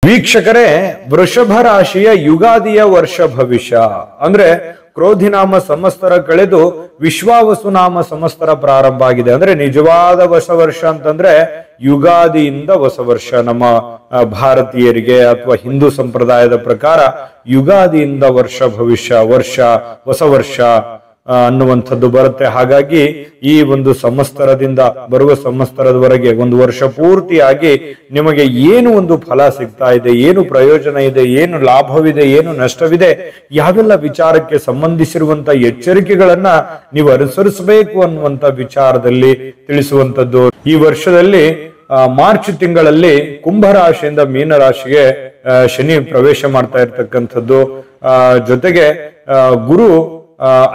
ವೀಕ್ಷಕರೇ, ವೃಷಭ ರಾಶಿಯ ಯುಗಾದಿಯ ವರ್ಷ ಭವಿಷ್ಯ ಅಂದ್ರೆ ಕ್ರೋಧಿನಾಮ ಸಂವತ್ಸರ ಕಳೆದು ವಿಶ್ವಾವಸುನಾಮ ಸಂವತ್ಸರ ಪ್ರಾರಂಭ ಆಗಿದೆ. ಅಂದ್ರೆ ನಿಜವಾದ ಹೊಸ ವರ್ಷ ಅಂತಂದ್ರೆ ಯುಗಾದಿಯಿಂದ ಹೊಸ ವರ್ಷ. ನಮ್ಮ ಭಾರತೀಯರಿಗೆ ಅಥವಾ ಹಿಂದೂ ಸಂಪ್ರದಾಯದ ಪ್ರಕಾರ ಯುಗಾದಿಯಿಂದ ವರ್ಷ ಭವಿಷ್ಯ, ಹೊಸ ವರ್ಷ ಅನ್ನುವಂಥದ್ದು ಬರುತ್ತೆ. ಹಾಗಾಗಿ ಈ ಒಂದು ಸಂವತ್ಸರದಿಂದ ಬರುವ ಸಂವತ್ಸರದವರೆಗೆ ಒಂದು ವರ್ಷ ಪೂರ್ತಿಯಾಗಿ ನಿಮಗೆ ಏನು ಒಂದು ಫಲ ಸಿಗ್ತಾ ಇದೆ, ಏನು ಪ್ರಯೋಜನ ಇದೆ, ಏನು ಲಾಭವಿದೆ, ಏನು ನಷ್ಟವಿದೆ, ಯಾವೆಲ್ಲ ವಿಚಾರಕ್ಕೆ ಸಂಬಂಧಿಸಿರುವಂತ ಎಚ್ಚರಿಕೆಗಳನ್ನ ನೀವು ಅನುಸರಿಸಬೇಕು ಅನ್ನುವಂತ ವಿಚಾರದಲ್ಲಿ ತಿಳಿಸುವಂತದ್ದು. ಈ ವರ್ಷದಲ್ಲಿ ಮಾರ್ಚ್ ತಿಂಗಳಲ್ಲಿ ಕುಂಭರಾಶಿಯಿಂದ ಮೀನರಾಶಿಗೆ ಶನಿ ಪ್ರವೇಶ ಮಾಡ್ತಾ ಇರ್ತಕ್ಕಂಥದ್ದು. ಜೊತೆಗೆ ಗುರು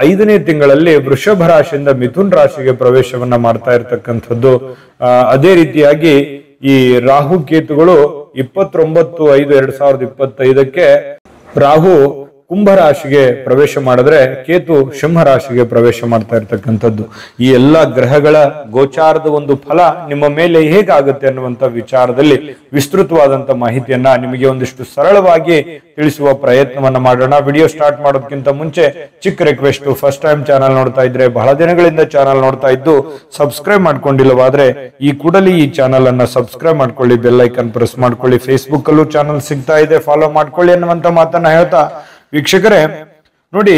5ನೇ ತಿಂಗಳಲ್ಲಿ ವೃಷಭ ರಾಶಿಯಿಂದ ಮಿಥುನ್ ರಾಶಿಗೆ ಪ್ರವೇಶವನ್ನ ಮಾಡ್ತಾ ಇರ್ತಕ್ಕಂಥದ್ದು. ಅದೇ ರೀತಿಯಾಗಿ ಈ ರಾಹು ಕೇತುಗಳು 29/5/2025 ರಾಹು ಕುಂಭ ರಾಶಿಗೆ ಪ್ರವೇಶ ಮಾಡಿದ್ರೆ ಕೇತು ಸಿಂಹ ರಾಶಿಗೆ ಪ್ರವೇಶ ಮಾಡ್ತಾ ಇರ್ತಕ್ಕಂಥದ್ದು. ಈ ಎಲ್ಲ ಗ್ರಹಗಳ ಗೋಚಾರದ ಒಂದು ಫಲ ನಿಮ್ಮ ಮೇಲೆ ಹೇಗಾಗುತ್ತೆ ಅನ್ನುವಂತ ವಿಚಾರದಲ್ಲಿ ವಿಸ್ತೃತವಾದಂತ ಮಾಹಿತಿಯನ್ನ ನಿಮಗೆ ಒಂದಿಷ್ಟು ಸರಳವಾಗಿ ತಿಳಿಸುವ ಪ್ರಯತ್ನವನ್ನ ಮಾಡೋಣ. ವಿಡಿಯೋ ಸ್ಟಾರ್ಟ್ ಮಾಡೋದಕ್ಕಿಂತ ಮುಂಚೆ ಚಿಕ್ಕ ರಿಕ್ವೆಸ್ಟ್, ಫಸ್ಟ್ ಟೈಮ್ ಚಾನಲ್ ನೋಡ್ತಾ ಇದ್ರೆ, ಬಹಳ ದಿನಗಳಿಂದ ಚಾನಲ್ ನೋಡ್ತಾ ಇದ್ದು ಸಬ್ಸ್ಕ್ರೈಬ್ ಮಾಡ್ಕೊಂಡಿಲ್ಲವಾದ್ರೆ ಈ ಕೂಡಲೇ ಈ ಚಾನಲ್ ಅನ್ನ ಸಬ್ಸ್ಕ್ರೈಬ್ ಮಾಡ್ಕೊಳ್ಳಿ, ಬೆಲ್ ಐಕನ್ ಪ್ರೆಸ್ ಮಾಡ್ಕೊಳ್ಳಿ. ಫೇಸ್ಬುಕ್ ಅಲ್ಲೂ ಚಾನಲ್ ಸಿಗ್ತಾ ಇದೆ, ಫಾಲೋ ಮಾಡ್ಕೊಳ್ಳಿ ಅನ್ನುವಂತ ಮಾತನ್ನ ಹೇಳ್ತಾ, ವೀಕ್ಷಕರೇ ನೋಡಿ,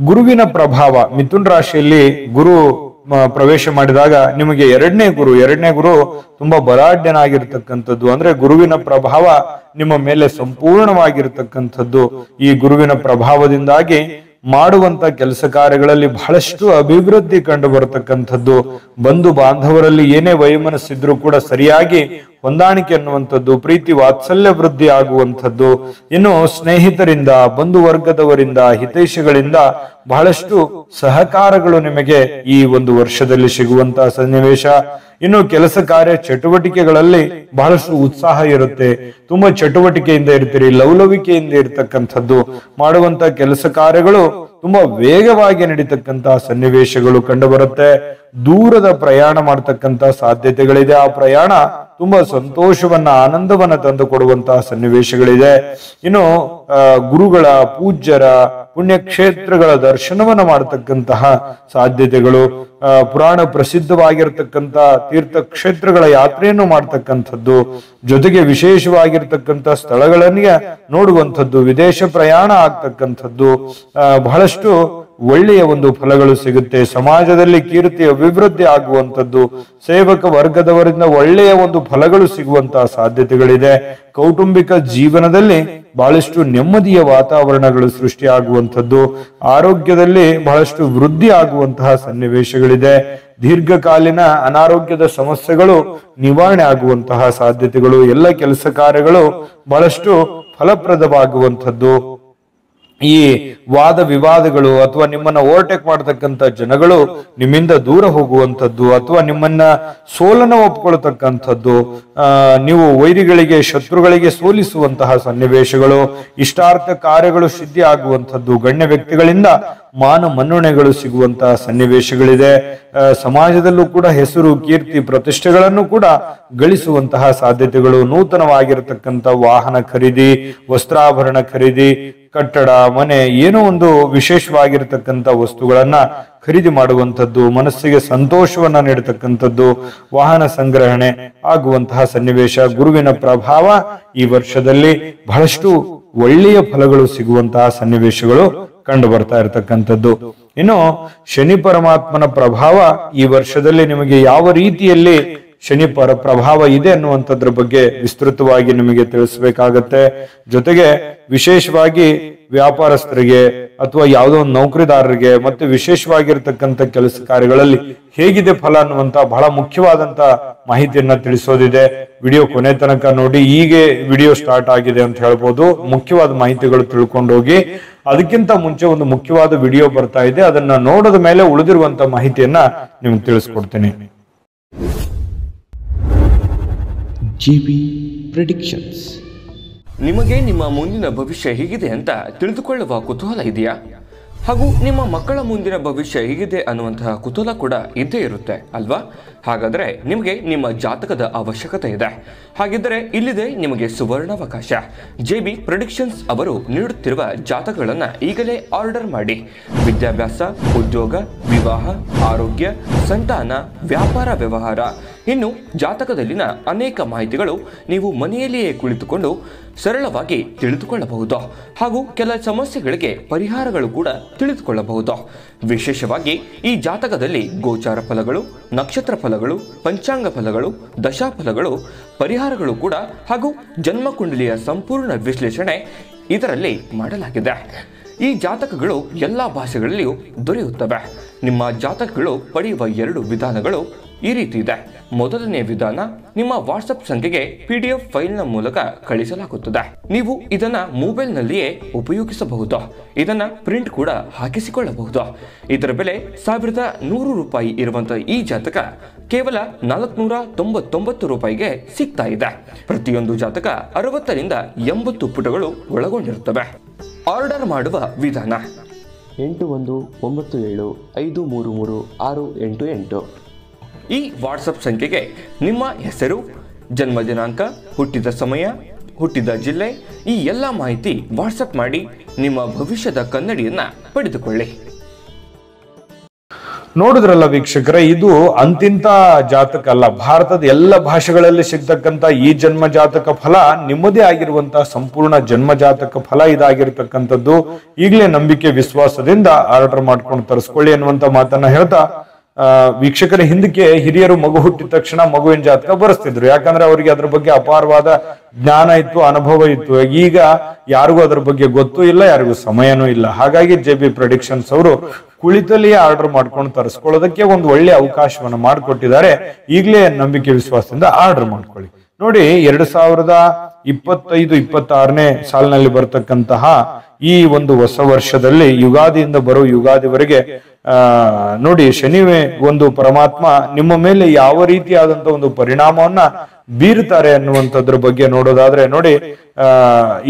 ಗುರುವಿನ ಪ್ರಭಾವ ಮಿಥುನ್ ರಾಶಿಯಲ್ಲಿ ಗುರು ಪ್ರವೇಶ ಮಾಡಿದಾಗ ನಿಮಗೆ ಎರಡನೇ ಗುರು ತುಂಬಾ ಬಲಾಢ್ಯನಾಗಿರ್ತಕ್ಕಂಥದ್ದು. ಅಂದ್ರೆ ಗುರುವಿನ ಪ್ರಭಾವ ನಿಮ್ಮ ಮೇಲೆ ಸಂಪೂರ್ಣವಾಗಿರ್ತಕ್ಕಂಥದ್ದು. ಈ ಗುರುವಿನ ಪ್ರಭಾವದಿಂದಾಗಿ ಮಾಡುವಂತ ಕೆಲಸ ಕಾರ್ಯಗಳಲ್ಲಿ ಬಹಳಷ್ಟು ಅಭಿವೃದ್ಧಿ ಕಂಡು ಬರತಕ್ಕಂಥದ್ದು. ಬಂಧು ಬಾಂಧವರಲ್ಲಿ ಏನೇ ವೈಮನಸ್ಸಿದ್ರೂ ಕೂಡ ಸರಿಯಾಗಿ ಹೊಂದಾಣಿಕೆ ಅನ್ನುವಂಥದ್ದು, ಪ್ರೀತಿ ವಾತ್ಸಲ್ಯ ವೃದ್ಧಿ ಆಗುವಂಥದ್ದು. ಇನ್ನು ಸ್ನೇಹಿತರಿಂದ, ಬಂಧು ವರ್ಗದವರಿಂದ, ಹಿತೈಷಿಗಳಿಂದ ಬಹಳಷ್ಟು ಸಹಕಾರಗಳು ನಿಮಗೆ ಈ ಒಂದು ವರ್ಷದಲ್ಲಿ ಸಿಗುವಂತಹ ಸನ್ನಿವೇಶ. ಇನ್ನು ಕೆಲಸ ಕಾರ್ಯ ಚಟುವಟಿಕೆಗಳಲ್ಲಿ ಬಹಳಷ್ಟು ಉತ್ಸಾಹ ಇರುತ್ತೆ, ತುಂಬಾ ಚಟುವಟಿಕೆಯಿಂದ ಇರ್ತೀರಿ, ಲವಲವಿಕೆಯಿಂದ ಇರ್ತಕ್ಕಂಥದ್ದು. ಮಾಡುವಂತ ಕೆಲಸ ಕಾರ್ಯಗಳು ತುಂಬಾ ವೇಗವಾಗಿ ನಡೀತಕ್ಕಂತಹ ಸನ್ನಿವೇಶಗಳು ಕಂಡು ಬರುತ್ತೆ. ದೂರದ ಪ್ರಯಾಣ ಮಾಡತಕ್ಕಂತ ಸಾಧ್ಯತೆಗಳಿದೆ. ಆ ಪ್ರಯಾಣ ತುಂಬಾ ಸಂತೋಷವನ್ನ, ಆನಂದವನ್ನ ತಂದು ಕೊಡುವಂತಹ ಸನ್ನಿವೇಶಗಳಿದೆ. ಇನ್ನು ಗುರುಗಳ, ಪೂಜ್ಯರ, ಪುಣ್ಯಕ್ಷೇತ್ರಗಳ ದರ್ಶನವನ್ನ ಮಾಡತಕ್ಕಂತಹ ಸಾಧ್ಯತೆಗಳು, ಪುರಾಣ ಪ್ರಸಿದ್ಧವಾಗಿರ್ತಕ್ಕಂಥ ತೀರ್ಥ ಕ್ಷೇತ್ರಗಳ ಯಾತ್ರೆಯನ್ನು ಮಾಡ್ತಕ್ಕಂಥದ್ದು, ಜೊತೆಗೆ ವಿಶೇಷವಾಗಿರ್ತಕ್ಕಂಥ ಸ್ಥಳಗಳನ್ನ ನೋಡುವಂಥದ್ದು, ವಿದೇಶ ಪ್ರಯಾಣ ಆಗ್ತಕ್ಕಂಥದ್ದು, ಬಹಳಷ್ಟು ಒಳ್ಳೆಯ ಒಂದು ಫಲಗಳು ಸಿಗುತ್ತೆ. ಸಮಾಜದಲ್ಲಿ ಕೀರ್ತಿ ಅಭಿವೃದ್ಧಿ ಆಗುವಂಥದ್ದು, ಸೇವಕ ವರ್ಗದವರಿಂದ ಒಳ್ಳೆಯ ಒಂದು ಫಲಗಳು ಸಿಗುವಂತಹ ಸಾಧ್ಯತೆಗಳಿದೆ. ಕೌಟುಂಬಿಕ ಜೀವನದಲ್ಲಿ ಬಹಳಷ್ಟು ನೆಮ್ಮದಿಯ ವಾತಾವರಣಗಳು ಸೃಷ್ಟಿಯಾಗುವಂಥದ್ದು, ಆರೋಗ್ಯದಲ್ಲಿ ಬಹಳಷ್ಟು ವೃದ್ಧಿ ಆಗುವಂತಹ ಸನ್ನಿವೇಶಗಳಿದೆ. ದೀರ್ಘಕಾಲೀನ ಅನಾರೋಗ್ಯದ ಸಮಸ್ಯೆಗಳು ನಿವಾರಣೆ ಆಗುವಂತಹ ಸಾಧ್ಯತೆಗಳು, ಎಲ್ಲ ಕೆಲಸ ಕಾರ್ಯಗಳು ಬಹಳಷ್ಟು ಫಲಪ್ರದವಾಗುವಂಥದ್ದು. ಈ ವಾದ ವಿವಾದಗಳು ಅಥವಾ ನಿಮ್ಮನ್ನ ಓವರ್ಟೇಕ್ ಮಾಡತಕ್ಕಂತ ಜನಗಳು ನಿಮ್ಮಿಂದ ದೂರ ಹೋಗುವಂಥದ್ದು, ಅಥವಾ ನಿಮ್ಮನ್ನ ಸೋಲನ ಒಪ್ಕೊಳ್ತಕ್ಕಂಥದ್ದು, ನೀವು ವೈರಿಗಳಿಗೆ, ಶತ್ರುಗಳಿಗೆ ಸೋಲಿಸುವಂತಹ ಸನ್ನಿವೇಶಗಳು, ಇಷ್ಟಾರ್ಥ ಕಾರ್ಯಗಳು ಸಿದ್ಧಿ ಆಗುವಂಥದ್ದು, ಗಣ್ಯ ವ್ಯಕ್ತಿಗಳಿಂದ ಮಾನ ಮನ್ನಣೆಗಳು ಸಿಗುವಂತಹ ಸನ್ನಿವೇಶಗಳಿದೆ. ಸಮಾಜದಲ್ಲೂ ಕೂಡ ಹೆಸರು, ಕೀರ್ತಿ, ಪ್ರತಿಷ್ಠೆಗಳನ್ನು ಕೂಡ ಗಳಿಸುವಂತಹ ಸಾಧ್ಯತೆಗಳು. ನೂತನವಾಗಿರತಕ್ಕಂಥ ವಾಹನ ಖರೀದಿ, ವಸ್ತ್ರಾಭರಣ ಖರೀದಿ, ಕಟ್ಟಡ, ಮನೆ, ಏನೋ ಒಂದು ವಿಶೇಷವಾಗಿರತಕ್ಕಂಥ ವಸ್ತುಗಳನ್ನ ಖರೀದಿ ಮಾಡುವಂಥದ್ದು, ಮನಸ್ಸಿಗೆ ಸಂತೋಷವನ್ನ ನೀಡತಕ್ಕಂಥದ್ದು, ವಾಹನ ಸಂಗ್ರಹಣೆ ಆಗುವಂತಹ ಸನ್ನಿವೇಶ. ಗುರುವಿನ ಪ್ರಭಾವ ಈ ವರ್ಷದಲ್ಲಿ ಬಹಳಷ್ಟು ಒಳ್ಳೆಯ ಫಲಗಳು ಸಿಗುವಂತಹ ಸನ್ನಿವೇಶಗಳು ಕಂಡು ಬರ್ತಾ ಇರತಕ್ಕಂಥದ್ದು. ಇನ್ನು ಶನಿ ಪರಮಾತ್ಮನ ಪ್ರಭಾವ ಈ ವರ್ಷದಲ್ಲಿ ನಿಮಗೆ ಯಾವ ರೀತಿಯಲ್ಲಿ ಶನಿ ಪ್ರಭಾವ ಇದೆ ಅನ್ನುವಂಥದ್ರ ಬಗ್ಗೆ ವಿಸ್ತೃತವಾಗಿ ನಿಮಗೆ ತಿಳಿಸಬೇಕಾಗತ್ತೆ. ಜೊತೆಗೆ ವಿಶೇಷವಾಗಿ ವ್ಯಾಪಾರಸ್ಥರಿಗೆ ಅಥವಾ ಯಾವುದೋ ಒಂದು ನೌಕರಿದಾರರಿಗೆ ಮತ್ತೆ ವಿಶೇಷವಾಗಿರ್ತಕ್ಕಂಥ ಕೆಲಸ ಕಾರ್ಯಗಳಲ್ಲಿ ಹೇಗಿದೆ ಫಲ ಅನ್ನುವಂತ ಬಹಳ ಮುಖ್ಯವಾದಂತ ಮಾಹಿತಿಯನ್ನ ತಿಳಿಸೋದಿದೆ. ವಿಡಿಯೋ ಕೊನೆ ತನಕ ನೋಡಿ. ಹೀಗೆ ವಿಡಿಯೋ ಸ್ಟಾರ್ಟ್ ಆಗಿದೆ ಅಂತ ಹೇಳ್ಬೋದು. ಮುಖ್ಯವಾದ ಮಾಹಿತಿಗಳು ತಿಳ್ಕೊಂಡು ಹೋಗಿ. ಅದಕ್ಕಿಂತ ಮುಂಚೆ ಒಂದು ಮುಖ್ಯವಾದ ವಿಡಿಯೋ ಬರ್ತಾ ಇದೆ, ಅದನ್ನ ನೋಡಿದ ಮೇಲೆ ಉಳಿದಿರುವಂತ ಮಾಹಿತಿಯನ್ನ ನಿಮ್ಗೆ ತಿಳಿಸ್ಕೊಡ್ತೀನಿ. JB predictions. ನಿಮಗೆ ನಿಮ್ಮ ಮುಂದಿನ ಭವಿಷ್ಯ ಹೇಗಿದೆ ಅಂತ ತಿಳಿದುಕೊಳ್ಳುವ ಕುತೂಹಲ ಇದೆಯಾ? ಹಾಗೂ ನಿಮ್ಮ ಮಕ್ಕಳ ಮುಂದಿನ ಭವಿಷ್ಯ ಹೇಗಿದೆ ಅನ್ನುವಂತಹ ಕುತೂಹಲ ಕೂಡ ಇದ್ದೇ ಇರುತ್ತೆ ಅಲ್ವಾ? ಹಾಗಾದರೆ ನಿಮಗೆ ನಿಮ್ಮ ಜಾತಕದ ಅವಶ್ಯಕತೆ ಇದೆ. ಹಾಗಿದ್ದರೆ ಇಲ್ಲಿದೆ ನಿಮಗೆ ಸುವರ್ಣಾವಕಾಶ. JB ಪ್ರೆಡಿಕ್ಷನ್ಸ್ ಅವರು ನೀಡುತ್ತಿರುವ ಜಾತಕಗಳನ್ನು ಈಗಲೇ ಆರ್ಡರ್ ಮಾಡಿ. ವಿದ್ಯಾಭ್ಯಾಸ, ಉದ್ಯೋಗ, ವಿವಾಹ, ಆರೋಗ್ಯ, ಸಂತಾನ, ವ್ಯಾಪಾರ ವ್ಯವಹಾರ, ಇನ್ನು ಜಾತಕದಲ್ಲಿನ ಅನೇಕ ಮಾಹಿತಿಗಳು ನೀವು ಮನೆಯಲ್ಲಿಯೇ ಕುಳಿತುಕೊಂಡು ಸರಳವಾಗಿ ತಿಳಿದುಕೊಳ್ಳಬಹುದು. ಹಾಗೂ ಕೆಲ ಸಮಸ್ಯೆಗಳಿಗೆ ಪರಿಹಾರಗಳು ಕೂಡ ತಿಳಿದುಕೊಳ್ಳಬಹುದು. ವಿಶೇಷವಾಗಿ ಈ ಜಾತಕದಲ್ಲಿ ಗೋಚಾರ ಫಲಗಳು, ನಕ್ಷತ್ರ ಫಲಗಳು, ಪಂಚಾಂಗ ಫಲಗಳು, ದಶಾಫಲಗಳು, ಪರಿಹಾರಗಳು ಕೂಡ ಹಾಗೂ ಜನ್ಮಕುಂಡಲಿಯ ಸಂಪೂರ್ಣ ವಿಶ್ಲೇಷಣೆ ಇದರಲ್ಲಿ ಮಾಡಲಾಗಿದೆ. ಈ ಜಾತಕಗಳು ಎಲ್ಲ ಭಾಷೆಗಳಲ್ಲಿಯೂ ದೊರೆಯುತ್ತವೆ. ನಿಮ್ಮ ಜಾತಕಗಳು ಪಡೆಯುವ 2 ವಿಧಾನಗಳು ಈ ರೀತಿ ಇದೆ. ಮೊದಲನೇ ವಿಧಾನ, ನಿಮ್ಮ ವಾಟ್ಸಪ್ ಸಂಖ್ಯೆಗೆ PDF ಫೈಲ್ನ ಮೂಲಕ ಕಳಿಸಲಾಗುತ್ತದೆ. ನೀವು ಇದನ್ನ ಮೊಬೈಲ್ನಲ್ಲಿಯೇ ಉಪಯೋಗಿಸಬಹುದು. ಇದನ್ನ ಪ್ರಿಂಟ್ ಕೂಡ ಹಾಕಿಸಿಕೊಳ್ಳಬಹುದು. ಇದರ ಬೆಲೆ 1100 ರೂಪಾಯಿ ಇರುವಂತಹ ಈ ಜಾತಕ ಕೇವಲ 499 ರೂಪಾಯಿಗೆ ಸಿಗ್ತಾ ಇದೆ. ಪ್ರತಿಯೊಂದು ಜಾತಕ 60 ರಿಂದ 80 ಪುಟಗಳು ಒಳಗೊಂಡಿರುತ್ತವೆ. ಆರ್ಡರ್ ಮಾಡುವ ವಿಧಾನ 8197533688. ಈ ವಾಟ್ಸಪ್ ಸಂಖ್ಯೆಗೆ ನಿಮ್ಮ ಹೆಸರು, ಜನ್ಮ ದಿನಾಂಕ, ಹುಟ್ಟಿದ ಸಮಯ, ಹುಟ್ಟಿದ ಜಿಲ್ಲೆ, ಈ ಎಲ್ಲ ಮಾಹಿತಿ ವಾಟ್ಸಪ್ ಮಾಡಿ ನಿಮ್ಮ ಭವಿಷ್ಯದ ಕನ್ನಡಿಯನ್ನ ಪಡೆದುಕೊಳ್ಳಿ. ನೋಡಿದ್ರಲ್ಲ ವೀಕ್ಷಕರೇ, ಇದು ಅಂತಿಂತ ಜಾತಕ ಅಲ್ಲ. ಭಾರತದ ಎಲ್ಲ ಭಾಷೆಗಳಲ್ಲಿ ಸಿಗ್ತಕ್ಕಂತ ಈ ಜನ್ಮ ಜಾತಕ ಫಲ ನಿಮ್ಮದೇ ಆಗಿರುವಂತಹ ಸಂಪೂರ್ಣ ಜನ್ಮ ಜಾತಕ ಫಲ ಇದಾಗಿರ್ತಕ್ಕಂಥದ್ದು. ಈಗಲೇ ನಂಬಿಕೆ ವಿಶ್ವಾಸದಿಂದ ಆರ್ಡರ್ ಮಾಡ್ಕೊಂಡು ತರಿಸ್ಕೊಳ್ಳಿ ಅನ್ನುವಂತ ಮಾತನ್ನ ಹೇಳ್ತಾ, ವೀಕ್ಷಕರ ಹಿಂದಕ್ಕೆ ಹಿರಿಯರು ಮಗು ಹುಟ್ಟಿದ ತಕ್ಷಣ ಮಗುವಿನ ಜಾತಕ ಬರೆಸ್ತಿದ್ರು. ಯಾಕಂದ್ರೆ ಅವರಿಗೆ ಅದ್ರ ಬಗ್ಗೆ ಅಪಾರವಾದ ಜ್ಞಾನ ಇತ್ತು, ಅನುಭವ ಇತ್ತು. ಈಗ ಯಾರಿಗೂ ಅದ್ರ ಬಗ್ಗೆ ಗೊತ್ತೂ ಇಲ್ಲ, ಯಾರಿಗೂ ಸಮಯನೂ ಇಲ್ಲ. ಹಾಗಾಗಿ JB ಪ್ರೆಡಿಕ್ಷನ್ಸ್ ಅವರು ಕುಳಿತಲ್ಲಿಯೇ ಆರ್ಡರ್ ಮಾಡ್ಕೊಂಡು ತರಿಸ್ಕೊಳ್ಳೋದಕ್ಕೆ ಒಂದು ಒಳ್ಳೆ ಅವಕಾಶವನ್ನ ಮಾಡಿಕೊಟ್ಟಿದ್ದಾರೆ. ಈಗಲೇ ನಂಬಿಕೆ ವಿಶ್ವಾಸದಿಂದ ಆರ್ಡರ್ ಮಾಡ್ಕೊಳ್ಳಿ. ನೋಡಿ, 2025-26ನೇ ಸಾಲಿನಲ್ಲಿ ಬರ್ತಕ್ಕಂತಹ ಈ ಒಂದು ಹೊಸ ವರ್ಷದಲ್ಲಿ ಯುಗಾದಿಯಿಂದ ಬರೋ ಯುಗಾದಿವರೆಗೆ ನೋಡಿ, ಶನಿವೇ ಒಂದು ಪರಮಾತ್ಮ ನಿಮ್ಮ ಮೇಲೆ ಯಾವ ರೀತಿಯಾದಂತ ಒಂದು ಪರಿಣಾಮವನ್ನ ಬೀರುತ್ತಾರೆ ಅನ್ನುವಂಥದ್ರ ಬಗ್ಗೆ ನೋಡೋದಾದ್ರೆ ನೋಡಿ,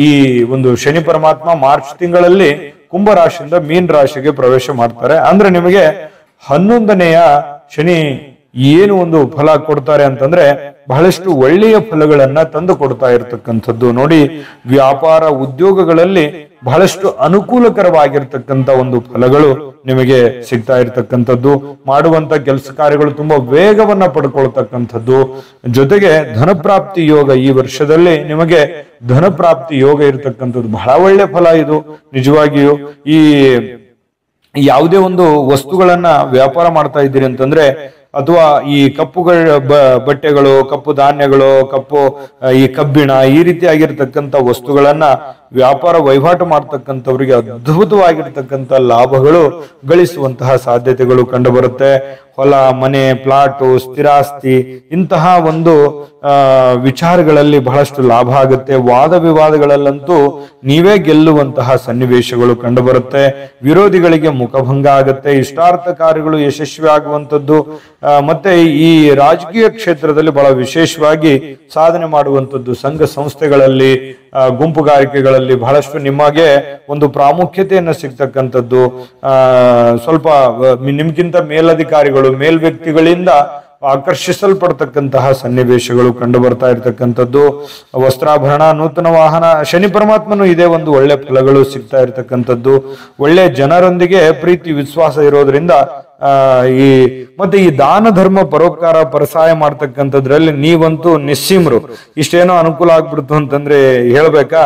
ಈ ಒಂದು ಶನಿ ಪರಮಾತ್ಮ ಮಾರ್ಚ್ ತಿಂಗಳಲ್ಲಿ ಕುಂಭ ರಾಶಿಯಿಂದ ಮೀನ ರಾಶಿಗೆ ಪ್ರವೇಶ ಮಾಡ್ತಾರೆ. ಅಂದ್ರೆ ನಿಮಗೆ 11ನೆಯ ಶನಿ ಏನು ಒಂದು ಫಲ ಕೊಡ್ತಾರೆ ಅಂತಂದ್ರೆ ಬಹಳಷ್ಟು ಒಳ್ಳೆಯ ಫಲಗಳನ್ನ ತಂದು ಕೊಡ್ತಾ ಇರತಕ್ಕಂಥದ್ದು. ನೋಡಿ, ವ್ಯಾಪಾರ ಉದ್ಯೋಗಗಳಲ್ಲಿ ಬಹಳಷ್ಟು ಅನುಕೂಲಕರವಾಗಿರ್ತಕ್ಕಂಥ ಒಂದು ಫಲಗಳು ನಿಮಗೆ ಸಿಗ್ತಾ ಇರತಕ್ಕಂಥದ್ದು. ಮಾಡುವಂತ ಕೆಲಸ ಕಾರ್ಯಗಳು ತುಂಬಾ ವೇಗವನ್ನ ಪಡ್ಕೊಳ್ತಕ್ಕಂಥದ್ದು. ಜೊತೆಗೆ ಧನಪ್ರಾಪ್ತಿ ಯೋಗ, ಈ ವರ್ಷದಲ್ಲಿ ನಿಮಗೆ ಧನಪ್ರಾಪ್ತಿ ಯೋಗ ಇರತಕ್ಕಂಥದ್ದು ಬಹಳ ಒಳ್ಳೆ ಫಲ ಇದು. ನಿಜವಾಗಿಯೂ ಈ ಯಾವುದೇ ಒಂದು ವಸ್ತುಗಳನ್ನ ವ್ಯಾಪಾರ ಮಾಡ್ತಾ ಇದ್ದೀರಿ ಅಂತಂದ್ರೆ, ಅಥವಾ ಈ ಬಟ್ಟೆಗಳು, ಕಪ್ಪು ಧಾನ್ಯಗಳು, ಈ ಕಬ್ಬಿಣ, ಈ ರೀತಿಯಾಗಿರ್ತಕ್ಕಂಥ ವಸ್ತುಗಳನ್ನ ವ್ಯಾಪಾರ ವಹಿವಾಟು ಮಾಡ್ತಕ್ಕಂಥವ್ರಿಗೆ ಅದ್ಭುತವಾಗಿರ್ತಕ್ಕಂಥ ಲಾಭಗಳು ಗಳಿಸುವಂತಹ ಸಾಧ್ಯತೆಗಳು ಕಂಡು ಬರುತ್ತೆ. ಹೊಲ, ಮನೆ, ಪ್ಲಾಟು, ಸ್ಥಿರಾಸ್ತಿ, ಇಂತಹ ಒಂದು ವಿಚಾರಗಳಲ್ಲಿ ಬಹಳಷ್ಟು ಲಾಭ ಆಗುತ್ತೆ. ವಾದ ವಿವಾದಗಳಲ್ಲಂತೂ ನೀವೇ ಗೆಲ್ಲುವಂತಹ ಸನ್ನಿವೇಶಗಳು ಕಂಡು ಬರುತ್ತೆ. ವಿರೋಧಿಗಳಿಗೆ ಮುಖಭಂಗ ಆಗುತ್ತೆ. ಇಷ್ಟಾರ್ಥ ಕಾರ್ಯಗಳು ಯಶಸ್ವಿ ಆಗುವಂಥದ್ದು. ಮತ್ತೆ ಈ ರಾಜಕೀಯ ಕ್ಷೇತ್ರದಲ್ಲಿ ಬಹಳ ವಿಶೇಷವಾಗಿ ಸಾಧನೆ ಮಾಡುವಂಥದ್ದು. ಸಂಘ ಸಂಸ್ಥೆಗಳಲ್ಲಿ, ಗುಂಪುಗಾರಿಕೆಗಳಲ್ಲಿ ಬಹಳಷ್ಟು ನಿಮಗೆ ಒಂದು ಪ್ರಾಮುಖ್ಯತೆಯನ್ನು ಸಿಗ್ತಕ್ಕಂಥದ್ದು. ಸ್ವಲ್ಪ ನಿಮ್ಗಿಂತ ಮೇಲಧಿಕಾರಿಗಳು, ಮೇಲ್ವ್ಯಕ್ತಿಗಳಿಂದ ಆಕರ್ಷಿಸಲ್ಪಡ್ತಕ್ಕಂತಹ ಸನ್ನಿವೇಶಗಳು ಕಂಡು ಬರ್ತಾ ಇರ್ತಕ್ಕಂಥದ್ದು. ವಸ್ತ್ರಾಭರಣ, ನೂತನ ವಾಹನ, ಶನಿ ಪರಮಾತ್ಮನು ಇದೇ ಒಂದು ಒಳ್ಳೆ ಫಲಗಳು ಸಿಗ್ತಾ ಇರ್ತಕ್ಕಂಥದ್ದು. ಒಳ್ಳೆ ಜನರೊಂದಿಗೆ ಪ್ರೀತಿ ವಿಶ್ವಾಸ ಇರೋದ್ರಿಂದ ಮತ್ತೆ ಈ ದಾನ ಧರ್ಮ ಪರೋಪಕಾರ ಪರಸಹಾಯ ಮಾಡ್ತಕ್ಕಂಥದ್ರಲ್ಲಿ ನೀವಂತೂ ನಿಸ್ಸೀಮರು. ಇಷ್ಟೇನೋ ಅನುಕೂಲ ಆಗ್ಬಿಡ್ತು ಅಂತಂದ್ರೆ ಹೇಳ್ಬೇಕಾ,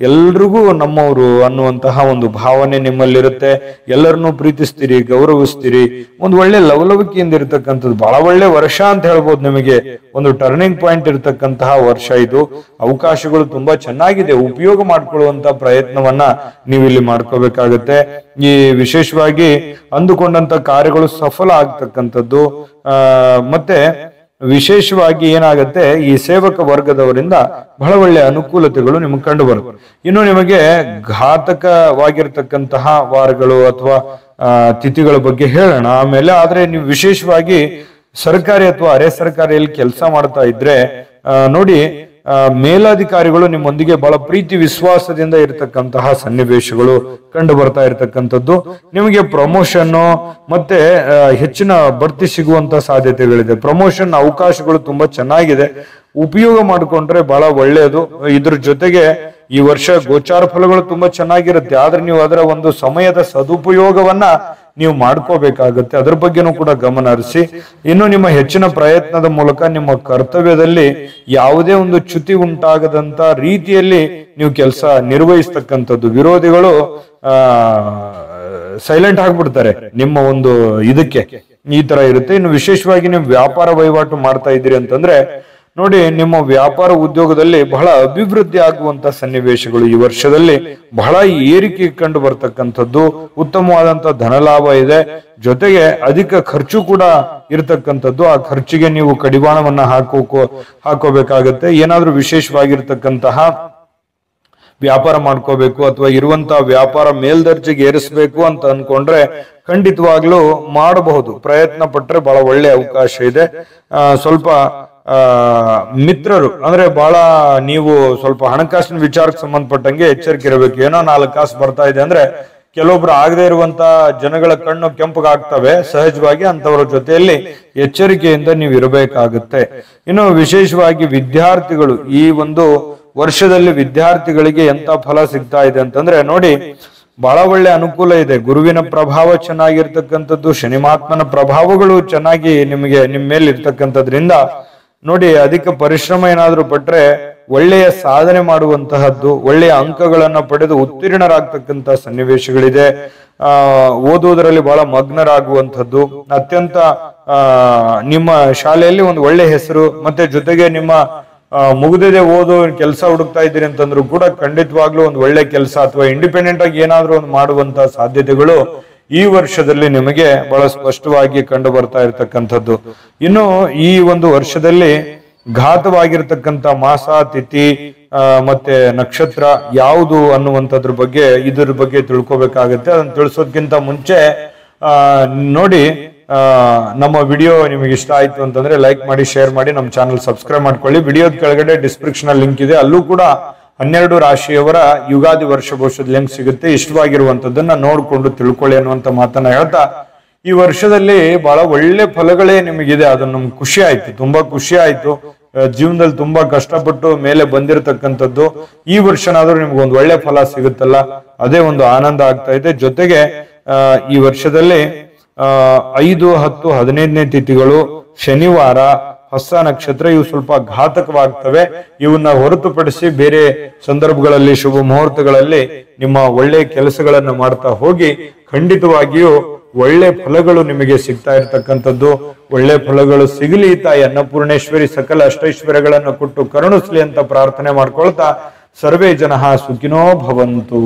ಎಲ್ರಿಗೂ ನಮ್ಮವರು ಅನ್ನುವಂತಹ ಒಂದು ಭಾವನೆ ನಿಮ್ಮಲ್ಲಿರುತ್ತೆ. ಎಲ್ಲರನ್ನೂ ಪ್ರೀತಿಸ್ತೀರಿ, ಗೌರವಿಸ್ತೀರಿ. ಒಂದು ಒಳ್ಳೆ ಲವಲವಿಕೆಯಿಂದ ಇರತಕ್ಕಂಥದ್ದು ಬಹಳ ಒಳ್ಳೆ ವರ್ಷ ಅಂತ ಹೇಳ್ಬೋದು. ನಿಮಗೆ ಒಂದು ಟರ್ನಿಂಗ್ ಪಾಯಿಂಟ್ ಇರತಕ್ಕಂತಹ ವರ್ಷ ಇದು. ಅವಕಾಶಗಳು ತುಂಬಾ ಚೆನ್ನಾಗಿದೆ. ಉಪಯೋಗ ಮಾಡ್ಕೊಳ್ಳುವಂತ ಪ್ರಯತ್ನವನ್ನ ನೀವು ಇಲ್ಲಿ ಮಾಡ್ಕೋಬೇಕಾಗತ್ತೆ. ಈ ವಿಶೇಷವಾಗಿ ಅಂದುಕೊಂಡಂತ ಕಾರ್ಯಗಳು ಸಫಲ ಆಗ್ತಕ್ಕಂಥದ್ದು. ಮತ್ತೆ ವಿಶೇಷವಾಗಿ ಏನಾಗುತ್ತೆ, ಈ ಸೇವಕ ವರ್ಗದವರಿಂದ ಬಹಳ ಒಳ್ಳೆ ಅನುಕೂಲತೆಗಳು ನಿಮಗೆ ಕಂಡು ಬರುತ್ತೆ. ಇನ್ನು ನಿಮಗೆ ಘಾತಕವಾಗಿರ್ತಕ್ಕಂತಹ ವಾರಗಳು ಅಥವಾ ತಿಥಿಗಳ ಬಗ್ಗೆ ಹೇಳೋಣ ಆಮೇಲೆ. ಆದ್ರೆ ನೀವು ವಿಶೇಷವಾಗಿ ಸರ್ಕಾರಿ ಅಥವಾ ಅರೆ ಸರ್ಕಾರಿಯಲ್ಲಿ ಕೆಲಸ ಮಾಡ್ತಾ ಇದ್ರೆ ನೋಡಿ, ಮೇಲಾಧಿಕಾರಿಗಳು ನಿಮ್ಮೊಂದಿಗೆ ಬಹಳ ಪ್ರೀತಿ ವಿಶ್ವಾಸದಿಂದ ಇರತಕ್ಕಂತಹ ಸನ್ನಿವೇಶಗಳು ಕಂಡು ಬರ್ತಾ ಇರತಕ್ಕಂಥದ್ದು. ನಿಮಗೆ ಪ್ರಮೋಷನ್ ಮತ್ತೆ ಹೆಚ್ಚಿನ ಬಡ್ತಿ ಸಿಗುವಂತ ಸಾಧ್ಯತೆಗಳಿದೆ. ಪ್ರಮೋಷನ್ ಅವಕಾಶಗಳು ತುಂಬಾ ಚೆನ್ನಾಗಿದೆ, ಉಪಯೋಗ ಮಾಡಿಕೊಂಡ್ರೆ ಬಹಳ ಒಳ್ಳೆಯದು. ಇದ್ರ ಜೊತೆಗೆ ಈ ವರ್ಷ ಗೋಚಾರ ಫಲಗಳು ತುಂಬಾ ಚೆನ್ನಾಗಿರುತ್ತೆ, ಆದ್ರೆ ನೀವು ಅದರ ಒಂದು ಸಮಯದ ಸದುಪಯೋಗವನ್ನ ನೀವು ಮಾಡ್ಕೋಬೇಕಾಗುತ್ತೆ. ಅದ್ರ ಬಗ್ಗೆನೂ ಕೂಡ ಗಮನ ಹರಿಸಿ. ಇನ್ನು ನಿಮ್ಮ ಹೆಚ್ಚಿನ ಪ್ರಯತ್ನದ ಮೂಲಕ ನಿಮ್ಮ ಕರ್ತವ್ಯದಲ್ಲಿ ಯಾವುದೇ ಒಂದು ಚ್ಯುತಿ ಉಂಟಾಗದಂತ ರೀತಿಯಲ್ಲಿ ನೀವು ಕೆಲಸ ನಿರ್ವಹಿಸ್ತಕ್ಕಂಥದ್ದು. ವಿರೋಧಿಗಳು ಸೈಲೆಂಟ್ ಆಗ್ಬಿಡ್ತಾರೆ ನಿಮ್ಮ ಒಂದು ಇದಕ್ಕೆ, ಈ ತರ ಇರುತ್ತೆ. ಇನ್ನು ವಿಶೇಷವಾಗಿ ನೀವು ವ್ಯಾಪಾರ ವಹಿವಾಟು ಮಾಡ್ತಾ ಇದ್ದೀರಿ ಅಂತಂದ್ರೆ ನೋಡಿ, ನಿಮ್ಮ ವ್ಯಾಪಾರ ಉದ್ಯೋಗದಲ್ಲಿ ಬಹಳ ಅಭಿವೃದ್ಧಿ ಆಗುವಂತ ಸನ್ನಿವೇಶಗಳು ಈ ವರ್ಷದಲ್ಲಿ ಬಹಳ ಏರಿಕೆ ಕಂಡು ಬರ್ತಕ್ಕಂಥದ್ದು. ಉತ್ತಮವಾದಂತ ಧನಲಾಭ ಇದೆ, ಜೊತೆಗೆ ಅಧಿಕ ಖರ್ಚು ಕೂಡ ಇರತಕ್ಕಂಥದ್ದು. ಆ ಖರ್ಚಿಗೆ ನೀವು ಕಡಿವಾಣವನ್ನ ಹಾಕೋಬೇಕಾಗತ್ತೆ. ಏನಾದ್ರೂ ವಿಶೇಷವಾಗಿರ್ತಕ್ಕಂತಹ ವ್ಯಾಪಾರ ಮಾಡ್ಕೋಬೇಕು ಅಥವಾ ಇರುವಂತಹ ವ್ಯಾಪಾರ ಮೇಲ್ದರ್ಜೆಗೆ ಏರಿಸಬೇಕು ಅಂತ ಅನ್ಕೊಂಡ್ರೆ ಖಂಡಿತವಾಗ್ಲೂ ಮಾಡಬಹುದು. ಪ್ರಯತ್ನ ಪಟ್ರೆ ಬಹಳ ಒಳ್ಳೆ ಅವಕಾಶ ಇದೆ. ಸ್ವಲ್ಪ ಮಿತ್ರರು ಅಂದ್ರೆ ಬಹಳ ನೀವು ಸ್ವಲ್ಪ ಹಣಕಾಸಿನ ವಿಚಾರಕ್ಕೆ ಸಂಬಂಧಪಟ್ಟಂಗೆ ಎಚ್ಚರಿಕೆ ಇರಬೇಕು. ಏನೋ 4 ಕಾಸು ಬರ್ತಾ ಇದೆ ಅಂದ್ರೆ ಕೆಲವೊಬ್ರು ಆಗದೆ ಇರುವಂತ ಜನಗಳ ಕಣ್ಣು ಕೆಂಪಗಾಗ್ತವೆ ಸಹಜವಾಗಿ. ಅಂತವರ ಜೊತೆಯಲ್ಲಿ ಎಚ್ಚರಿಕೆಯಿಂದ ನೀವು ಇರಬೇಕಾಗುತ್ತೆ. ಇನ್ನು ವಿಶೇಷವಾಗಿ ವಿದ್ಯಾರ್ಥಿಗಳು, ಈ ಒಂದು ವರ್ಷದಲ್ಲಿ ವಿದ್ಯಾರ್ಥಿಗಳಿಗೆ ಎಂತ ಫಲ ಸಿಗ್ತಾ ಇದೆ ಅಂತಂದ್ರೆ ನೋಡಿ, ಬಹಳ ಒಳ್ಳೆ ಅನುಕೂಲ ಇದೆ. ಗುರುವಿನ ಪ್ರಭಾವ ಚೆನ್ನಾಗಿರ್ತಕ್ಕಂಥದ್ದು, ಶನಿ ಮಹಾತ್ಮನ ಪ್ರಭಾವಗಳು ಚೆನ್ನಾಗಿ ನಿಮ್ಮ ಮೇಲೆ ಇರ್ತಕ್ಕಂಥದ್ರಿಂದ ನೋಡಿ, ಅಧಿಕ ಪರಿಶ್ರಮ ಏನಾದ್ರೂ ಪಟ್ರೆ ಒಳ್ಳೆಯ ಸಾಧನೆ ಮಾಡುವಂತಹದ್ದು, ಒಳ್ಳೆಯ ಅಂಕಗಳನ್ನ ಪಡೆದು ಉತ್ತೀರ್ಣರಾಗ್ತಕ್ಕಂಥ ಸನ್ನಿವೇಶಗಳಿದೆ. ಓದುವುದರಲ್ಲಿ ಬಹಳ ಮಗ್ನರಾಗುವಂಥದ್ದು, ಅತ್ಯಂತ ನಿಮ್ಮ ಶಾಲೆಯಲ್ಲಿ ಒಂದು ಒಳ್ಳೆ ಹೆಸರು, ಮತ್ತೆ ಜೊತೆಗೆ ನಿಮ್ಮ ಮುಗಿದಿದೆ ಓದು ಕೆಲಸ ಹುಡುಕ್ತಾ ಇದ್ದೀರಿ ಅಂತಂದ್ರು ಕೂಡ ಖಂಡಿತವಾಗ್ಲೂ ಒಂದು ಒಳ್ಳೆ ಕೆಲಸ ಅಥವಾ ಇಂಡಿಪೆಂಡೆಂಟ್ ಆಗಿ ಏನಾದ್ರೂ ಒಂದು ಮಾಡುವಂತ ಸಾಧ್ಯತೆಗಳು ಈ ವರ್ಷದಲ್ಲಿ ನಿಮಗೆ ಬಹಳ ಸ್ಪಷ್ಟವಾಗಿ ಕಂಡು ಬರ್ತಾ ಇರತಕ್ಕಂಥದ್ದು. ಇನ್ನು ಈ ಒಂದು ವರ್ಷದಲ್ಲಿ ಘಾತವಾಗಿರ್ತಕ್ಕಂಥ ಮಾಸ, ತಿಥಿ ಮತ್ತೆ ನಕ್ಷತ್ರ ಯಾವುದು ಅನ್ನುವಂಥದ್ರ ಬಗ್ಗೆ ಇದ್ರ ಬಗ್ಗೆ ತಿಳ್ಕೊಬೇಕಾಗತ್ತೆ. ಅದನ್ನ ತಿಳಿಸೋದ್ಕಿಂತ ಮುಂಚೆ ನೋಡಿ, ನಮ್ಮ ವಿಡಿಯೋ ನಿಮಗೆ ಇಷ್ಟ ಆಯ್ತು ಅಂತಂದ್ರೆ ಲೈಕ್ ಮಾಡಿ, ಶೇರ್ ಮಾಡಿ, ನಮ್ಮ ಚಾನಲ್ ಸಬ್ಸ್ಕ್ರೈಬ್ ಮಾಡ್ಕೊಳ್ಳಿ. ವಿಡಿಯೋದ ಕೆಳಗಡೆ ಡಿಸ್ಕ್ರಿಪ್ಷನ್ ಲಿಂಕ್ ಇದೆ, ಅಲ್ಲೂ ಕೂಡ 12 ರಾಶಿಯವರ ಯುಗಾದಿ ವರ್ಷ ಭವಿಷ್ಯದ ಲಿಂಕ್ ಸಿಗುತ್ತೆ. ಇಷ್ಟವಾಗಿರುವಂತದ್ದನ್ನ ನೋಡ್ಕೊಂಡು ತಿಳ್ಕೊಳ್ಳಿ ಅನ್ನುವಂತ ಮಾತನ್ನ ಹೇಳ್ತಾ, ಈ ವರ್ಷದಲ್ಲಿ ಬಹಳ ಒಳ್ಳೆ ಫಲಗಳೇ ನಿಮಗಿದೆ. ಅದನ್ನ ನಮ್ಗೆ ಖುಷಿ ಆಯ್ತು, ತುಂಬಾ ಖುಷಿ ಆಯ್ತು. ಜೀವನದಲ್ಲಿ ತುಂಬಾ ಕಷ್ಟಪಟ್ಟು ಮೇಲೆ ಬಂದಿರತಕ್ಕಂಥದ್ದು ಈ ವರ್ಷನಾದ್ರೂ ನಿಮ್ಗೊಂದು ಒಳ್ಳೆ ಫಲ ಸಿಗುತ್ತಲ್ಲ, ಅದೇ ಒಂದು ಆನಂದ ಆಗ್ತಾ ಇದೆ. ಜೊತೆಗೆ ಈ ವರ್ಷದಲ್ಲಿ 5, 10, 15ನೇ ತಿಥಿಗಳು, ಶನಿವಾರ, ಹೊಸ ನಕ್ಷತ್ರ ಇವು ಸ್ವಲ್ಪ ಘಾತಕವಾಗ್ತವೆ. ಇವನ್ನ ಹೊರತುಪಡಿಸಿ ಬೇರೆ ಸಂದರ್ಭಗಳಲ್ಲಿ, ಶುಭ ಮುಹೂರ್ತಗಳಲ್ಲಿ ನಿಮ್ಮ ಒಳ್ಳೆ ಕೆಲಸಗಳನ್ನ ಮಾಡ್ತಾ ಹೋಗಿ ಖಂಡಿತವಾಗಿಯೂ ಒಳ್ಳೆ ಫಲಗಳು ನಿಮಗೆ ಸಿಗ್ತಾ ಇರ್ತಕ್ಕಂಥದ್ದು. ಒಳ್ಳೆ ಫಲಗಳು ಸಿಗಲಿ, ತಾಯಿ ಅನ್ನಪೂರ್ಣೇಶ್ವರಿ ಸಕಲ ಅಷ್ಟೈಶ್ವರ್ಯಗಳನ್ನು ಕೊಟ್ಟು ಕರುಣಿಸ್ಲಿ ಅಂತ ಪ್ರಾರ್ಥನೆ ಮಾಡ್ಕೊಳ್ತಾ, ಸರ್ವೇ ಜನಃ ಸುಖಿನೋ ಭವಂತು.